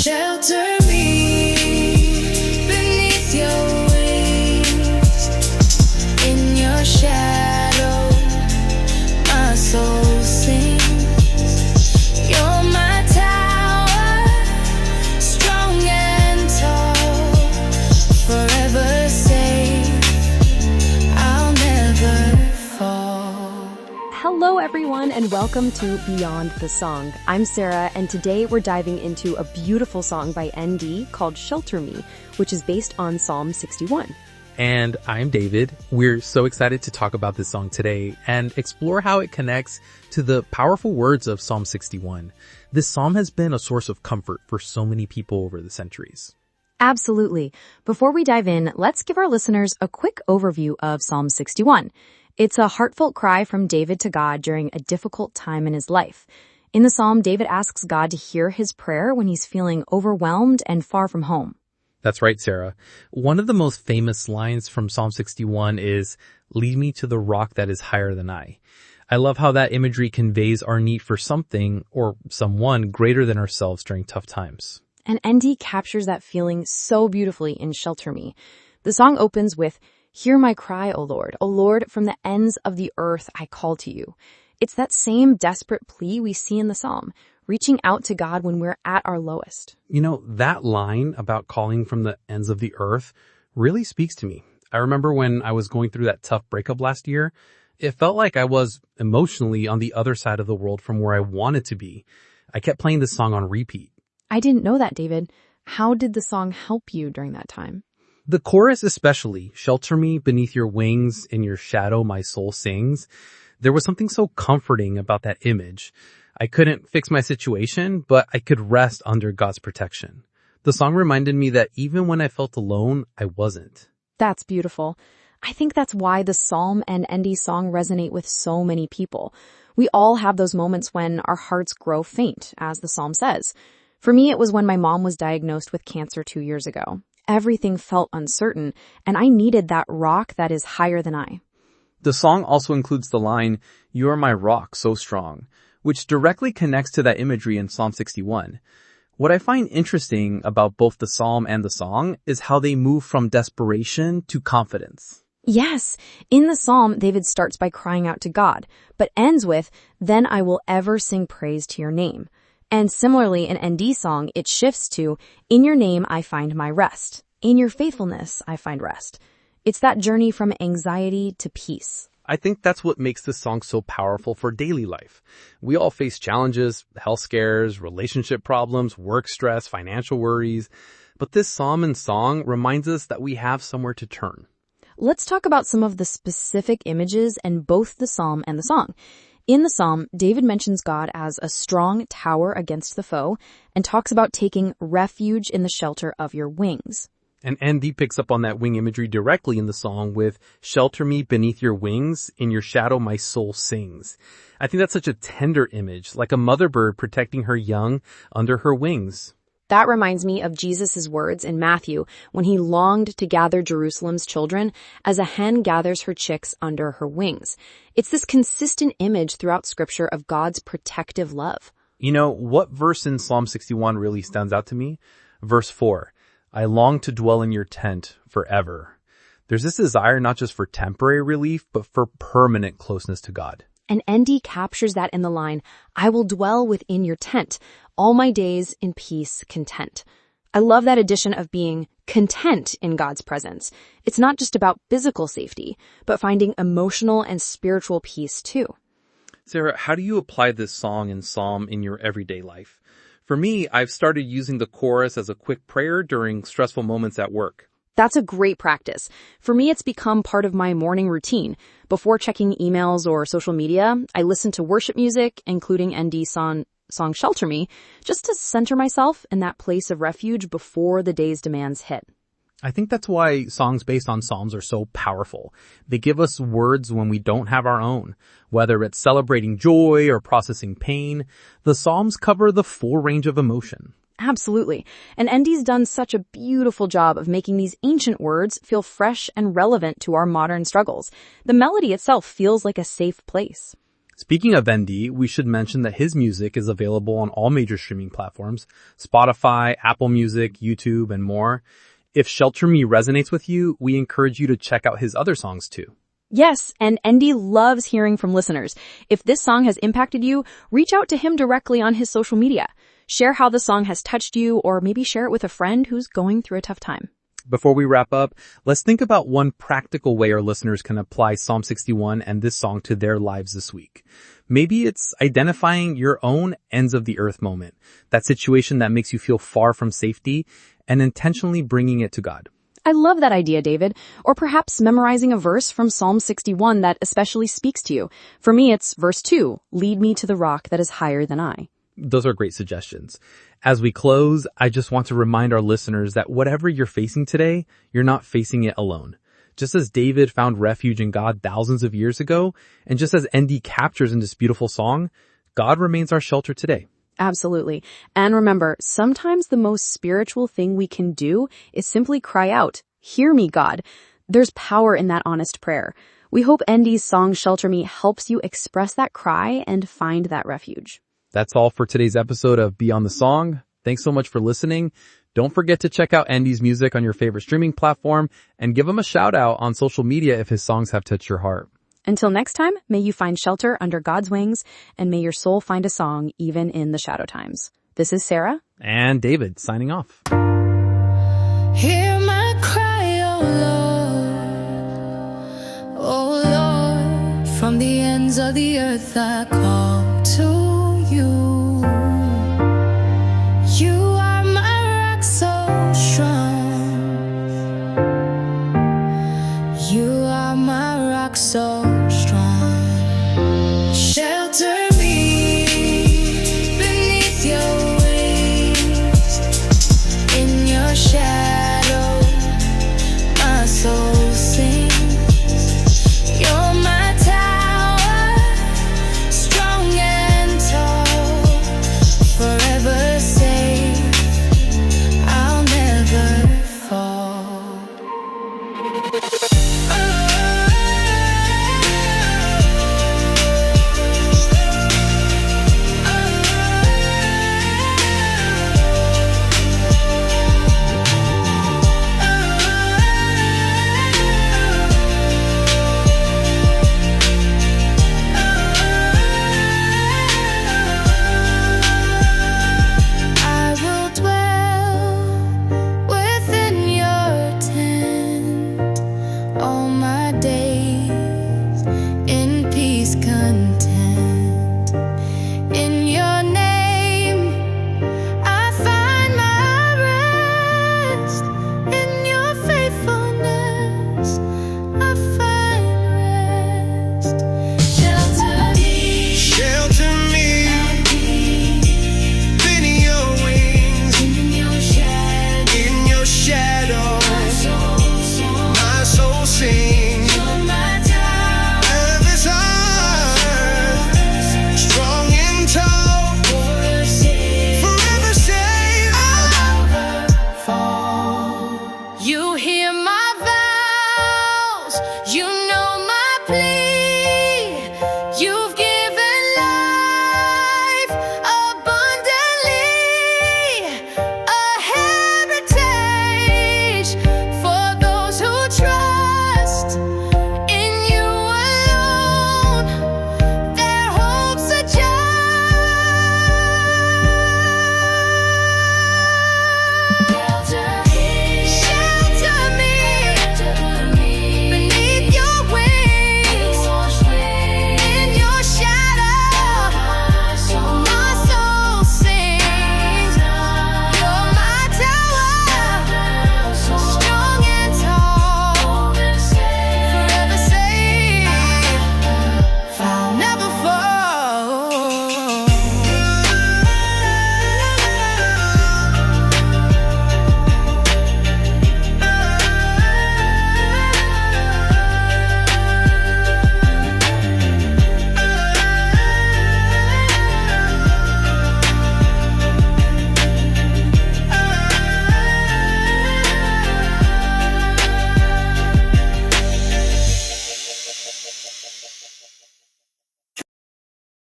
Shelter me beneath your wings. In your shadow, my soul sings. You're my tower, strong and tall, forever safe, I'll never fall. Hello everyone and welcome to Beyond the Song. I'm Sarah and today we're diving into a beautiful song by ND called Shelter Me, which is based on Psalm 61. And I'm David. We're so excited to talk about this song today and explore how it connects to the powerful words of Psalm 61. This psalm has been a source of comfort for so many people over the centuries. Absolutely. Before we dive in, let's give our listeners a quick overview of Psalm 61. It's a heartfelt cry from David to God during a difficult time in his life. In the psalm, David asks God to hear his prayer when he's feeling overwhelmed and far from home. That's right, Sarah. One of the most famous lines from Psalm 61 is, "Lead me to the rock that is higher than I." I love how that imagery conveys our need for something or someone greater than ourselves during tough times. And ND captures that feeling so beautifully in Shelter Me. The song opens with, "Hear my cry, O Lord. O Lord, from the ends of the earth I call to you." It's that same desperate plea we see in the psalm, reaching out to God when we're at our lowest. You know, that line about calling from the ends of the earth really speaks to me. I remember when I was going through that tough breakup last year, it felt like I was emotionally on the other side of the world from where I wanted to be. I kept playing this song on repeat. I didn't know that, David. How did the song help you during that time? The chorus especially, "Shelter me beneath your wings, in your shadow my soul sings." There was something so comforting about that image. I couldn't fix my situation, but I could rest under God's protection. The song reminded me that even when I felt alone, I wasn't. That's beautiful. I think that's why the psalm and ND song resonate with so many people. We all have those moments when our hearts grow faint, as the psalm says. For me, it was when my mom was diagnosed with cancer 2 years ago. Everything felt uncertain, and I needed that rock that is higher than I. The song also includes the line, "You are my rock, so strong," which directly connects to that imagery in Psalm 61. What I find interesting about both the psalm and the song is how they move from desperation to confidence. Yes, in the psalm, David starts by crying out to God, but ends with, "Then I will ever sing praise to your name." And similarly, in ND song, it shifts to, "In your name I find my rest. In your faithfulness I find rest." It's that journey from anxiety to peace. I think that's what makes this song so powerful for daily life. We all face challenges, health scares, relationship problems, work stress, financial worries. But this psalm and song reminds us that we have somewhere to turn. Let's talk about some of the specific images in both the psalm and the song. In the psalm, David mentions God as a strong tower against the foe and talks about taking refuge in the shelter of your wings. And ND picks up on that wing imagery directly in the song with, "Shelter me beneath your wings, in your shadow my soul sings." I think that's such a tender image, like a mother bird protecting her young under her wings. That reminds me of Jesus' words in Matthew when he longed to gather Jerusalem's children as a hen gathers her chicks under her wings. It's this consistent image throughout Scripture of God's protective love. You know, what verse in Psalm 61 really stands out to me? Verse 4, "I long to dwell in your tent forever." There's this desire not just for temporary relief, but for permanent closeness to God. And ND captures that in the line, "I will dwell within your tent, all my days in peace, content." I love that addition of being content in God's presence. It's not just about physical safety, but finding emotional and spiritual peace too. Sarah, how do you apply this song and psalm in your everyday life? For me, I've started using the chorus as a quick prayer during stressful moments at work. That's a great practice. For me, it's become part of my morning routine. Before checking emails or social media, I listen to worship music, including ND song Shelter Me, just to center myself in that place of refuge before the day's demands hit. I think that's why songs based on psalms are so powerful. They give us words when we don't have our own. Whether it's celebrating joy or processing pain, the psalms cover the full range of emotion. Absolutely. And ND's done such a beautiful job of making these ancient words feel fresh and relevant to our modern struggles. The melody itself feels like a safe place. Speaking of ND, we should mention that his music is available on all major streaming platforms, Spotify, Apple Music, YouTube, and more. If Shelter Me resonates with you, we encourage you to check out his other songs too. Yes, and Andy loves hearing from listeners. If this song has impacted you, reach out to him directly on his social media. Share how the song has touched you, or maybe share it with a friend who's going through a tough time. Before we wrap up, let's think about one practical way our listeners can apply Psalm 61 and this song to their lives this week. Maybe it's identifying your own ends of the earth moment, that situation that makes you feel far from safety, and intentionally bringing it to God. I love that idea, David. Or perhaps memorizing a verse from Psalm 61 that especially speaks to you. For me, it's verse 2, lead me to the rock that is higher than I. Those are great suggestions. As we close, I just want to remind our listeners that whatever you're facing today, you're not facing it alone. Just as David found refuge in God thousands of years ago, and just as ND captures in this beautiful song, God remains our shelter today. Absolutely. And remember, sometimes the most spiritual thing we can do is simply cry out, "Hear me, God." There's power in that honest prayer. We hope ND's song Shelter Me helps you express that cry and find that refuge. That's all for today's episode of Beyond the Song. Thanks so much for listening. Don't forget to check out ND's music on your favorite streaming platform and give him a shout out on social media if his songs have touched your heart. Until next time, may you find shelter under God's wings, and may your soul find a song even in the shadow times. This is Sarah. And David, signing off. Hear my cry, oh Lord, from the ends of the earth I call to